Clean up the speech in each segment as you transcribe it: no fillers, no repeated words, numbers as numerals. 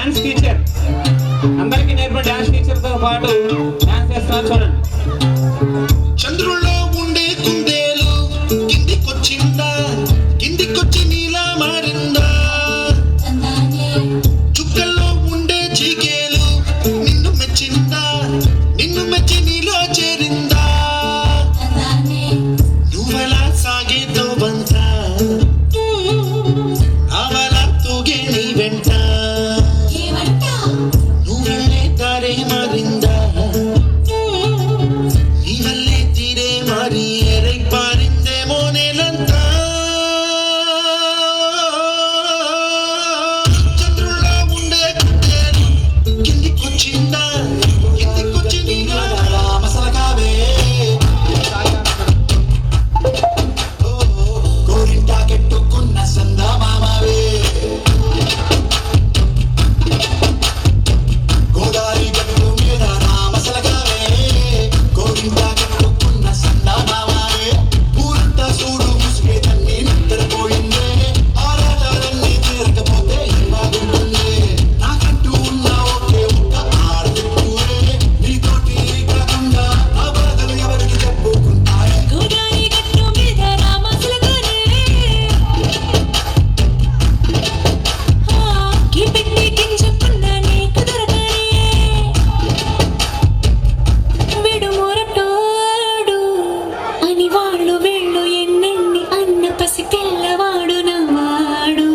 Dance teacher అందరికీ నేర్పే dance teacher తో పాటు డాన్స్ చేస్తున్నారు చూడండి. చంద్రుల్లో ఉండే కుందేలు కిందికొచ్చిందా, కిందికొచ్చి నీలా మారిందా. చుక్కల్లో ఉండే చీకేలు నిన్ను మెచ్చిందా, నిన్ను మెచ్చి నీలో చేరిందా. నువ్వలా సాగేతో బంత అవలా తూగే నీ వెంట, నువ్వెళ్ళే దారే మారిందా, నీ వల్లే తీరే మారి ఎరై పారిందేమో నేలంతా. చంద్రుల్లో ఉండే కుందేలు కిందికొచ్చిందా, కిందికొచ్చి నీలా మసలకావే. గోరింటా కెట్టుకున్న సందా మామవే, గోదారి గట్టు మీద నా మసలకావే. గోరింటా కెట్టుకున్న సందా మామవే, ఊరంతా చూడు ముసుగే తన్ని నిద్రపోయిందే. ఆరాటాలన్నీ తీరకపోతే బాగుంటుంది. నాకంటూ ఉన్న ఒకే ఒక్క ఆడదిక్కువే, నీతోటి కాకుండా ఆ బాధలు ఎవరికి చెప్పుకుంటాయి. గోదారి గట్టు మీద రామసలగానే కీపెట్టి గింజకున్నా నీకు దొరకనే. వీడు మొరటోడు అని వాళ్ళు వీళ్ళు ఎన్నెన్ని అన్న పసి పిల్లవాడు నవ్వాడు.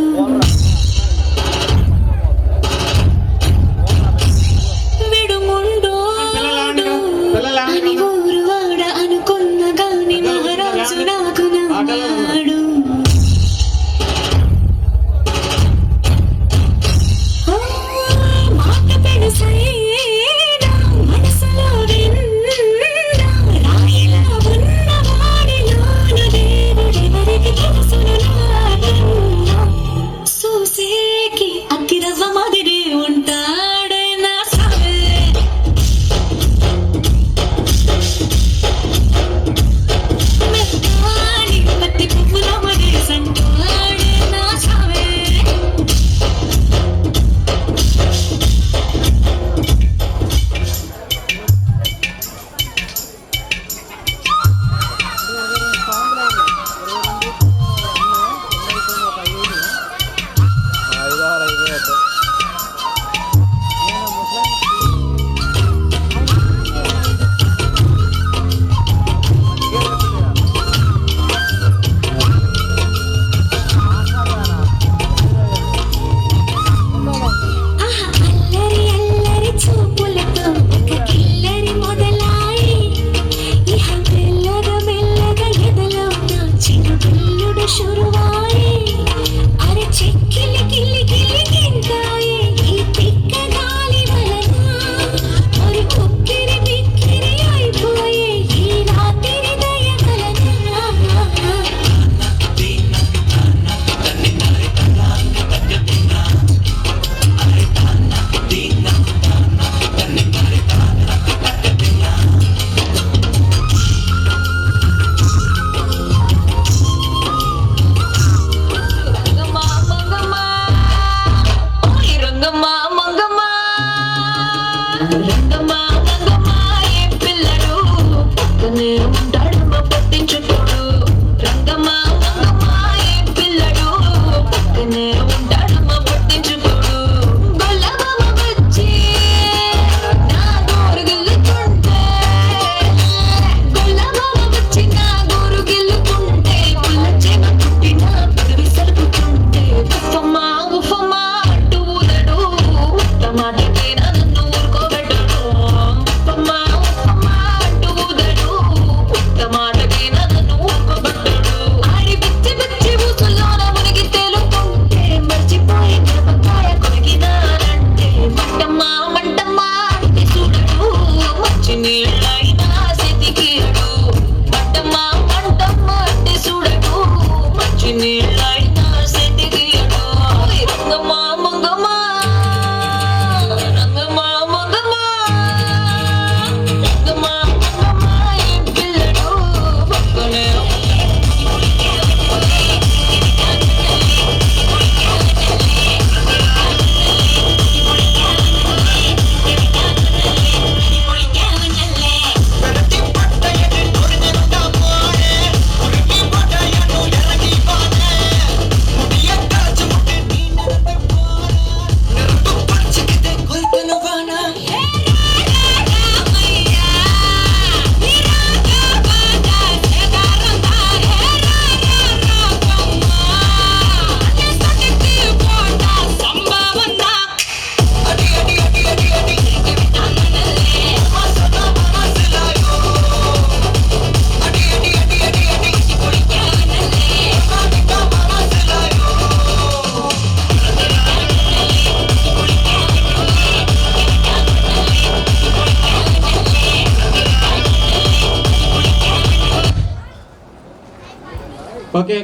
వీడు ముండోడు అని ఊరు వాడ అనుకున్న గాని మహారాజు నాకు నవ్వాడు. మాట పెడసైనా మనసులో విన్నా, రాయిలా ఉన్నవాడిలోను దేవుడెవరికి తెలుసును నాకన్నా. చూసేకి అగ్గిరవ్వ మాదిరి ఉంటాడే నా సావే. మెత్తాని పత్తి పువ్వుల మాదిరి సంటాడే నా సావే. ఆహా అల్లరి అల్లరి చూపులతో ఒక కిల్లరి మొదలాయి. ఇహ మెల్లగా మెల్లగా ఎదలో నా చిరుబిల్లుడు శురువాయి. అరే చెక్కిలి కిలి కిలి కిందాయి ఈ తిక్క గాలి వలన. మరి ఉక్కిరి బిక్కిరి అయిపోయే ఈ రాత్రి దయ వలన. రంగమ్మ మంగమ్మ, ఓయ్ రంగమ్మ మంగమ్మ, రంగమ్మ మంగమ్మ ఏ పిల్లడు పక్కనే ఉంటాడమ్మ పట్టించుకోడు. రంగమ్మ మంగమ్మ ఏ పిల్లడు పక్కనే ఉంటాడమ్మ పట్టించుకోడు. గొల్లబామ వచ్చి నా గోరు గిల్లుకుంటే, గొల్లబామ వచ్చి నా గోరు గిల్లుకుంటే, పుల్ల చెమ పుట్టిన పదవి సరుకుతుంటే ఉఫమ్మా ఉఫమ్మా అంటూ ఊదడు. ఓకే